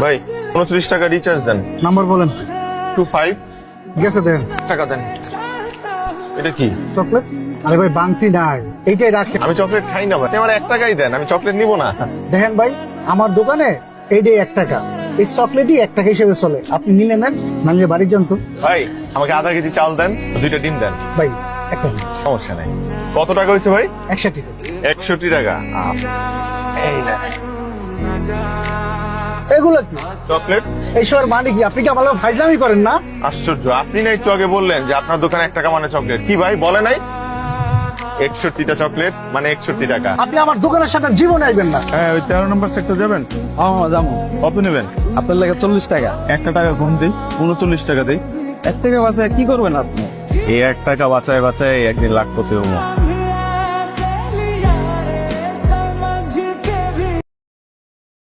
ভাই 29 টাকা রিচার্জ দেন। নাম্বার বলেন। 25 গেছে দেন। টাকা দেন। এটা কি? চকলেট? আরে ভাই বাংতি নাই, এইটাই রাখেন। আমি চকলেট খাই না ভাই, আপনি আমার 1 টাকাই দেন, আমি চকলেট নিব না। দেখেন ভাই, আমার দোকানে এইটাই 1 টাকা, এই চকলেটই 1 টাকা হিসেবে চলে। আপনি নিলে নেন, না নিলে বাড়ির যান তো। ভাই আমাকে আধা কেজি চাল দেন, 2টা ডিম দেন। ভাই একটা মিনিট। সমস্যা নাই। কত টাকা হয়েছে ভাই? 61 টাকা। 61 টাকা। এই না এগুলো কি? চকলেট। এইসবের মানে কি? আপনি কি আমার লগে ফাইজলামি করেন না? আশ্চর্য, আপনি না একটু আগে বললেন যে আপনার দোকানে 1 টাকা মানে চকলেট। কি ভাই বলে নাই? 61টা চকলেট মানে 61 টাকা। আপনি আমার দোকানের সাথে জীবনে আইবেন না। হ্যাঁ, ওই 13 নম্বর সেক্টর যাবেন? হ্যাঁ যাবো। কত নেবেন? আপনার লাগে 40 টাকা। 1 টাকা কম দিই, 39 টাকা দিই। 1 টাকা বাঁচায় কি করবেন আপনি? এই 1 টাকা বাঁচায় বাঁচায় একদিন লাখপতি হবো।